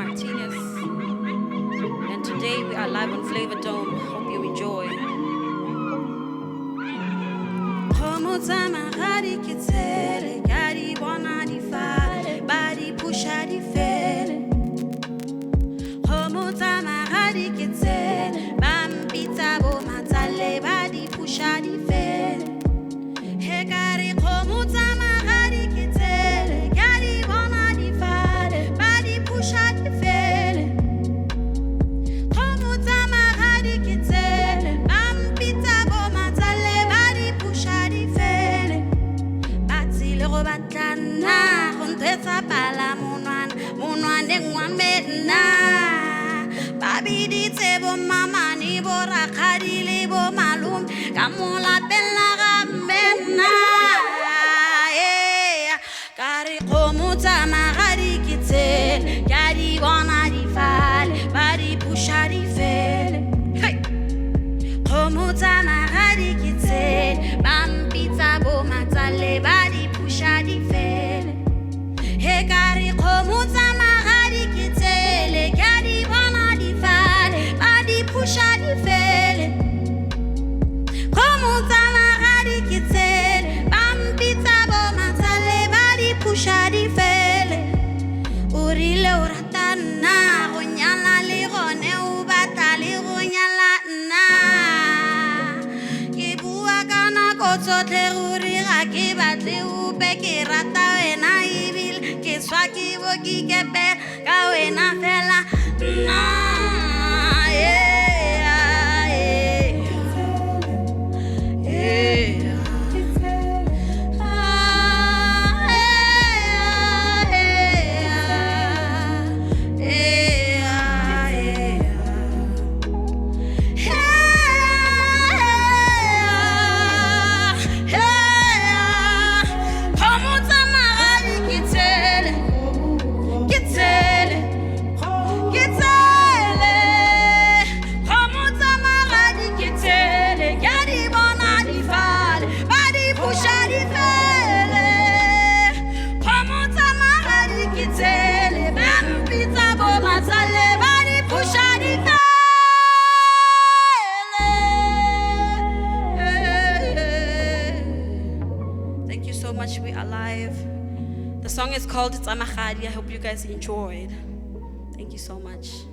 Martinez, and today we are live on Flavour Dome. Hope you enjoy. Tsa Magadi kitsele, kadi bona di fale, badi pusha di fele. Tsa Magadi kitsele, bampitsa bo matale, badi pusha di fele. He kari Tsa Magadi kitsele, kadi bona di fale, badi pusha di fele. Tsa Magadi kitsele, bampitsa bo matale, badi pusha di fele. Batile go batlana go ntetsa pala monwane ngwamena. Babidi tsebo mama ni bo rakgadi le bo malome ka mo lapeng la ga mena. Ka re kgomo tsa magadi ke tsele, ka di bona di fale, ba di pusha di fele. Kgomo tsa magadi ke tsele, ba mpitsa bo matsale, ba di pusha di fele. He ka re kgomo tsa magadi ke tsele, ka di bona di fale, ba di pusha di fele. Kgomo tsa magadi ke tsele, ba mpitsa bo matsale, ba di pusha di fele. O rile o rata nna, go nyala le gone o batla le go nyala nna. Ke bua ka nako tsotlhe gore ga ke batle ope, ke rata wena ebile ke swa ke bo ke ikepela ka wena fela nna. Thank you so much. We are live. The song is called Tsa Magadi. I hope you guys enjoyed. Thank you so much.